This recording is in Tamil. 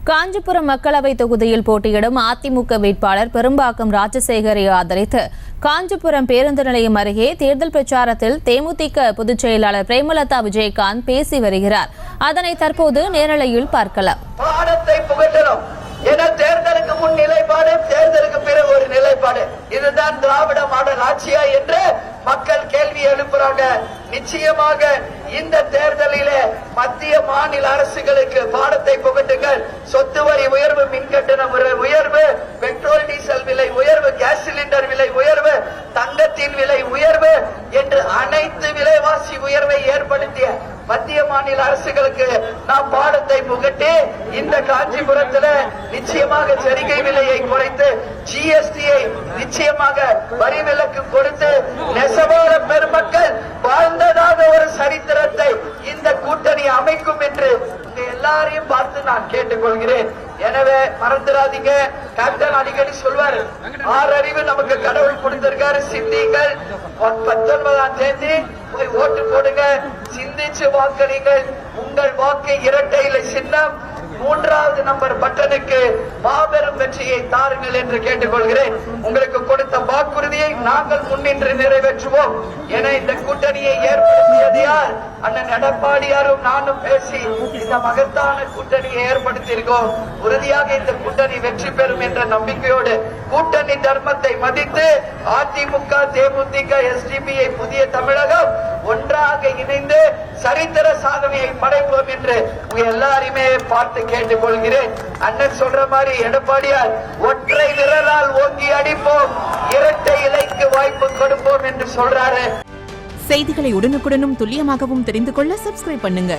காஞ்சிபுரம் மக்களவை தொகுதியில் போட்டியிடும் அதிமுக வேட்பாளர் பெரும்பாக்கம் ராஜசேகரை ஆதரித்து காஞ்சிபுரம் பேருந்து நிலையம் அருகே தேர்தல் பிரச்சாரத்தில் தேமுதிக பொதுச் செயலாளர் பிரேமலதா விஜயகாந்த் பேசி வருகிறார். அதனை தற்போது நேரலையில் பார்க்கலாம். தேர்தலுக்கு முன் நிலைப்பாடு, தேர்தலுக்கு பிறகு ஒரு நிலைப்பாடு, இதுதான் திராவிட மாடல் ஆட்சியா என்று மக்கள் கேள்வி எழுப்புறாங்க. நிச்சயமாக இந்த தேர்தலிலே மத்திய மாநில அரசுகளுக்கு பாடத்தை புகட்டுங்கள். சொத்து வரி உயர்வு, மின்கட்டண உயர்வு, பெட்ரோல் டீசல் விலை உயர்வு, கேஸ் சிலிண்டர் விலை உயர்வு, தங்கத்தின் விலை உயர்வு என்று அனைத்து விலைவாசி உயர்வை ஏற்படுத்திய மத்திய மாநில அரசுகளுக்கு நாம் பாடத்தை புகட்டி இந்த காஞ்சிபுரத்தில் நிச்சயமாக ஜரிகை விலையை குறைத்து ஜிஎஸ்டியை நிச்சயமாக வரி விலக்கு கொடுத்து நெசவாள பெருமக்கள் வாழ்ந்ததாக ஒரு சரித்திரத்தை இந்த கூட்டணி அமைக்கும் என்று எல்லாரையும் பார்த்து நான் கேட்டுக்கொள்கிறேன். எனவே மறந்துடாதீங்க, கேப்டன் அடிக்கடி சொல்வார், 6 அறிவு நமக்கு கடவுள் கொடுத்திருக்காரு, சிந்திங்கள். 19ஆம் தேதி போய் ஓட்டு போடுங்க, சிந்திச்சு வாக்களிங்கள். உங்கள் வாக்கு இரட்டை இலை சின்னம் 3வது நம்பர் பட்டனுக்கு மாபெரும் வெற்றியை தாருங்கள் என்று கேட்டுக்கொள்கிறேன். உங்களுக்கு கொடுத்த வாக்குறுதியை நாங்கள் முன்னின்று நிறைவேற்றுவோம் என இந்த கூட்டணியை ஏற்படுத்தியது யார்? அண்ணன் எடப்பாடியாரும் நானும் பேசி இந்த மகத்தான கூட்டணியை ஏற்படுத்தியிருக்கோம். உறுதியாக இந்த கூட்டணி வெற்றி பெறும் என்ற நம்பிக்கையோடு கூட்டணி தர்மத்தை மதித்து அதிமுக, தேமுதிக, எஸ்டிபிஐ, புதிய தமிழகம் ஒன்றாக இணைந்து சரித்திர சாதனையை படைப்போம் என்று உங்க எல்லாரையுமே பார்த்து கேட்டுக்கொள்கிறேன். அண்ணன் சொல்ற மாதிரி எடப்பாடியார் ஒற்றை விரலால் ஓங்கி அடிப்போம், இரட்டை இலைக்கு வாய்ப்பு கொடுப்போம் என்று சொல்றாரு. செய்திகளை உடனுக்குடனும் துல்லியமாகவும் தெரிந்து கொள்ள சப்ஸ்கிரைப் பண்ணுங்க.